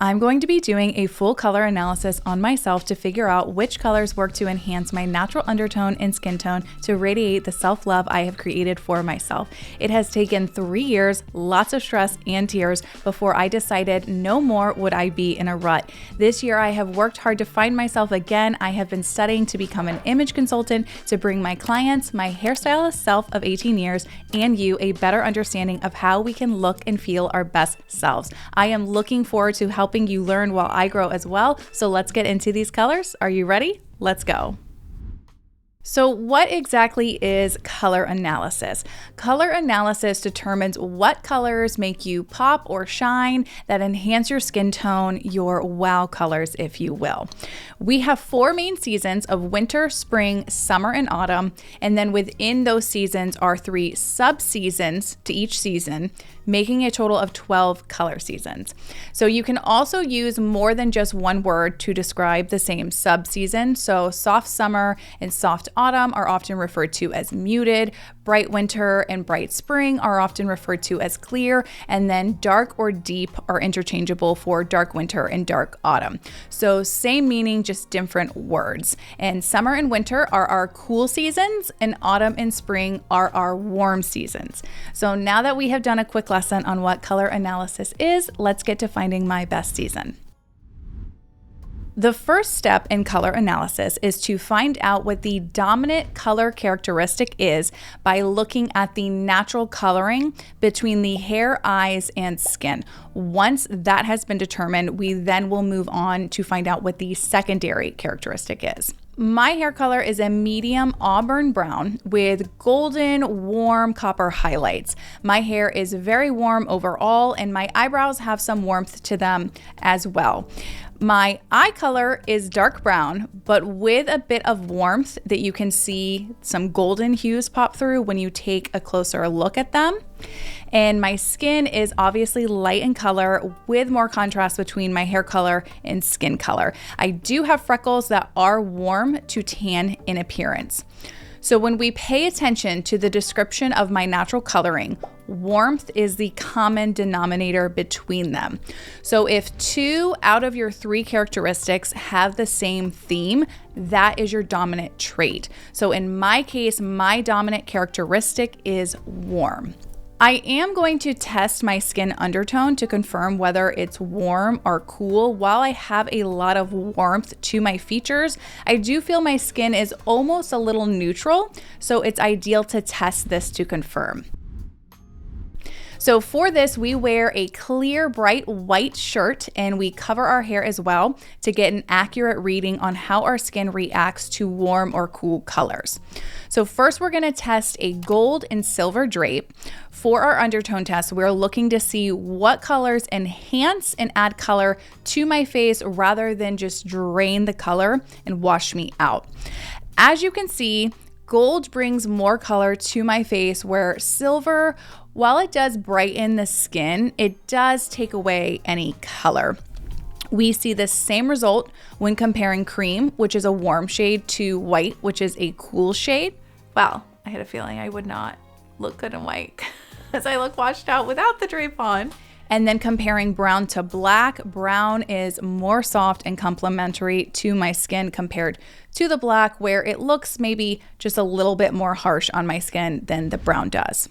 I'm going to be doing a full color analysis on myself to figure out which colors work to enhance my natural undertone and skin tone to radiate the self-love I have created for myself. It has taken 3 years, lots of stress and tears before I decided no more would I be in a rut. This year I have worked hard to find myself again. I have been studying to become an image consultant to bring my clients, my hairstylist self of 18 years, and you a better understanding of how we can look and feel our best selves. I am looking forward to helping you learn while I grow as well. So let's get into these colors. Are you ready? Let's go. So what exactly is color analysis? Color analysis determines what colors make you pop or shine that enhance your skin tone, your wow colors, if you will. We have 4 main seasons of winter, spring, summer, and autumn. And then within those seasons are 3 sub-seasons to each season, making a total of 12 color seasons. So you can also use more than just one word to describe the same sub-season. So soft summer and soft autumn are often referred to as muted, bright winter and bright spring are often referred to as clear, and then dark or deep are interchangeable for dark winter and dark autumn. So same meaning, just different words. And summer and winter are our cool seasons, and autumn and spring are our warm seasons. So now that we have done a quick lesson on what color analysis is, let's get to finding my best season. The first step in color analysis is to find out what the dominant color characteristic is by looking at the natural coloring between the hair, eyes, and skin. Once that has been determined, we then will move on to find out what the secondary characteristic is. My hair color is a medium auburn brown with golden, warm copper highlights. My hair is very warm overall, and my eyebrows have some warmth to them as well. My eye color is dark brown, but with a bit of warmth that you can see some golden hues pop through when you take a closer look at them. And my skin is obviously light in color with more contrast between my hair color and skin color. I do have freckles that are warm to tan in appearance. So when we pay attention to the description of my natural coloring, warmth is the common denominator between them. So if 2 out of your 3 characteristics have the same theme, that is your dominant trait. So in my case, my dominant characteristic is warm. I am going to test my skin undertone to confirm whether it's warm or cool. While I have a lot of warmth to my features, I do feel my skin is almost a little neutral, so it's ideal to test this to confirm. So for this, we wear a clear, bright white shirt and we cover our hair as well to get an accurate reading on how our skin reacts to warm or cool colors. So first, we're gonna test a gold and silver drape. For our undertone test, we're looking to see what colors enhance and add color to my face rather than just drain the color and wash me out. As you can see, gold brings more color to my face, where silver, while it does brighten the skin, it does take away any color. We see the same result when comparing cream, which is a warm shade, to white, which is a cool shade. Well, I had a feeling I would not look good in white as I look washed out without the drape on. And then comparing brown to black, brown is more soft and complementary to my skin compared to the black, where it looks maybe just a little bit more harsh on my skin than the brown does.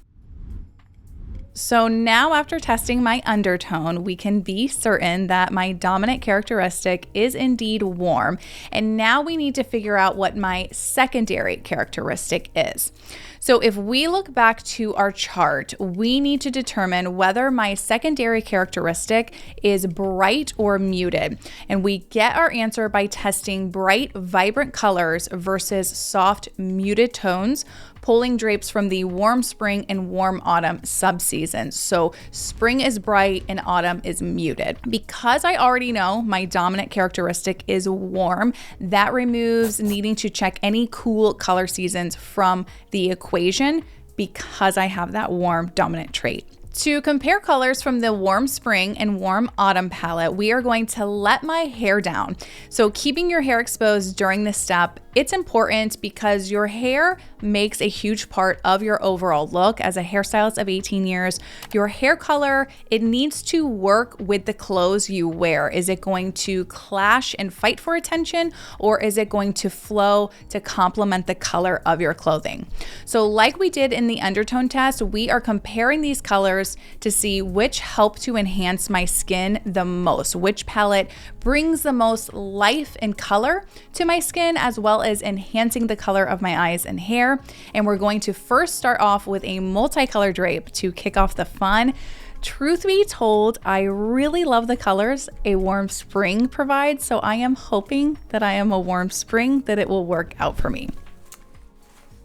So now, after testing my undertone, we can be certain that my dominant characteristic is indeed warm. And now we need to figure out what my secondary characteristic is. So if we look back to our chart, we need to determine whether my secondary characteristic is bright or muted. And we get our answer by testing bright, vibrant colors versus soft, muted tones, pulling drapes from the warm spring and warm autumn subseasons. So spring is bright and autumn is muted. Because I already know my dominant characteristic is warm, that removes needing to check any cool color seasons from the equation because I have that warm dominant trait. To compare colors from the warm spring and warm autumn palette, we are going to let my hair down. So keeping your hair exposed during this step It's important because your hair makes a huge part of your overall look. As a hairstylist of 18 years, your hair color, it needs to work with the clothes you wear. Is it going to clash and fight for attention, or is it going to flow to complement the color of your clothing? So like we did in the undertone test, we are comparing these colors to see which help to enhance my skin the most, which palette brings the most life and color to my skin, as well as enhancing the color of my eyes and hair. And we're going to first start off with a multicolor drape to kick off the fun. Truth be told, I really love the colors a warm spring provides, so I am hoping that I am a warm spring, that it will work out for me.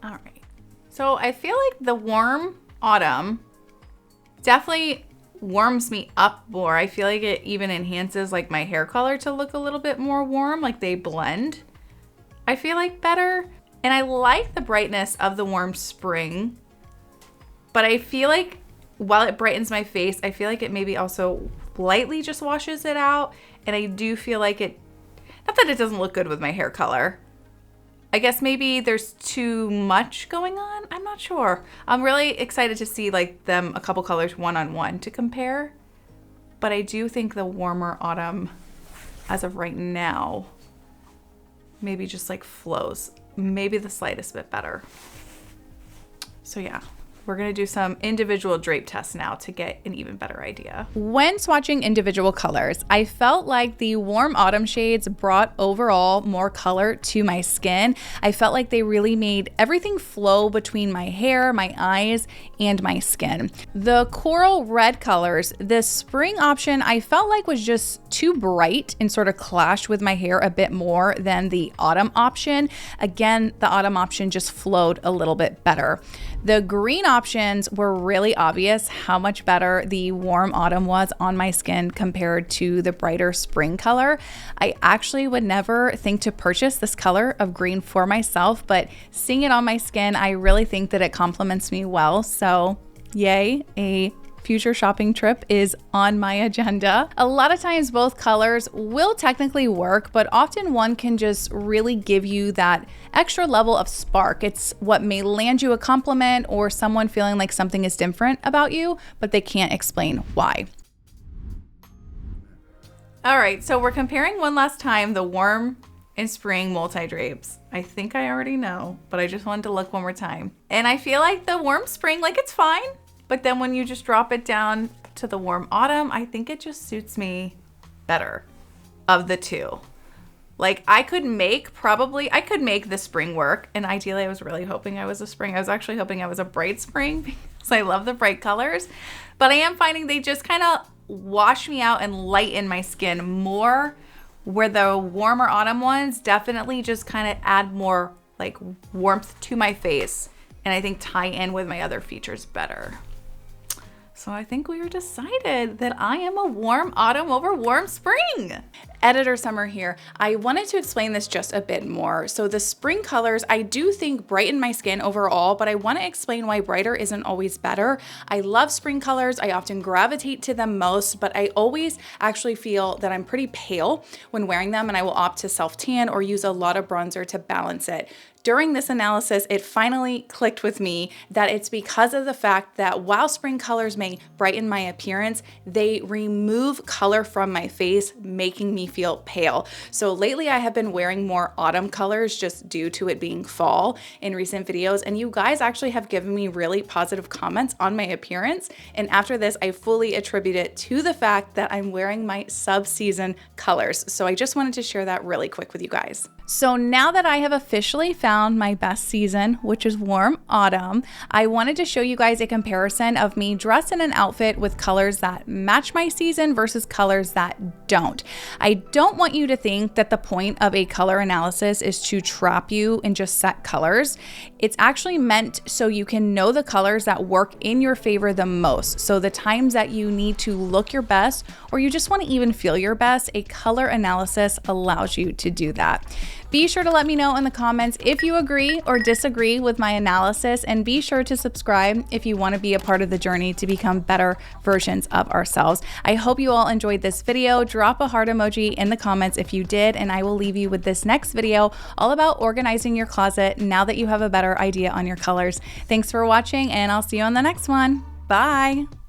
All right, so I feel like the warm autumn definitely warms me up more. I feel like it even enhances like my hair color to look a little bit more warm, like they blend, I feel like, better. And I like the brightness of the warm spring, but I feel like while it brightens my face, I feel like it maybe also lightly just washes it out. And I do feel like it, not that it doesn't look good with my hair color, I guess maybe there's too much going on. I'm not sure. I'm really excited to see like them, a couple colors one-on-one to compare. But I do think the warmer autumn, as of right now, maybe just like flows maybe the slightest bit better. So yeah. We're gonna do some individual drape tests now to get an even better idea. When swatching individual colors, I felt like the warm autumn shades brought overall more color to my skin. I felt like they really made everything flow between my hair, my eyes, and my skin. The coral red colors, the spring option, I felt like was just too bright and sort of clashed with my hair a bit more than the autumn option. Again, the autumn option just flowed a little bit better. The green options were really obvious how much better the warm autumn was on my skin compared to the brighter spring color. I actually would never think to purchase this color of green for myself, but seeing it on my skin, I really think that it complements me well. So yay, a future shopping trip is on my agenda. A lot of times both colors will technically work, but often one can just really give you that extra level of spark. It's what may land you a compliment or someone feeling like something is different about you, but they can't explain why. All right, so we're comparing one last time the warm and spring multi-drapes. I think I already know, but I just wanted to look one more time. And I feel like the warm spring, like it's fine. But then when you just drop it down to the warm autumn, I think it just suits me better of the two. Like I could make the spring work. And ideally I was really hoping I was a spring. I was actually hoping I was a bright spring because I love the bright colors. But I am finding they just kind of wash me out and lighten my skin more, where the warmer autumn ones definitely just kind of add more like warmth to my face. And I think tie in with my other features better. So I think we were decided that I am a warm autumn over warm spring. Editor Summer here. I wanted to explain this just a bit more. So the spring colors, I do think brighten my skin overall, but I want to explain why brighter isn't always better. I love spring colors. I often gravitate to them most, but I always actually feel that I'm pretty pale when wearing them, and I will opt to self-tan or use a lot of bronzer to balance it. During this analysis, it finally clicked with me that it's because of the fact that while spring colors may brighten my appearance, they remove color from my face, making me feel pale. So lately I have been wearing more autumn colors just due to it being fall in recent videos, and you guys actually have given me really positive comments on my appearance. And after this, I fully attribute it to the fact that I'm wearing my sub-season colors. So I just wanted to share that really quick with you guys. So now that I have officially found my best season, which is warm autumn, I wanted to show you guys a comparison of me dressed in an outfit with colors that match my season versus colors that don't. I don't want you to think that the point of a color analysis is to trap you in just set colors. It's actually meant so you can know the colors that work in your favor the most. So the times that you need to look your best or you just want to even feel your best, a color analysis allows you to do that. Be sure to let me know in the comments if you agree or disagree with my analysis, and be sure to subscribe if you want to be a part of the journey to become better versions of ourselves. I hope you all enjoyed this video. Drop a heart emoji in the comments if you did, and I will leave you with this next video all about organizing your closet now that you have a better idea on your colors. Thanks for watching, and I'll see you on the next one. Bye.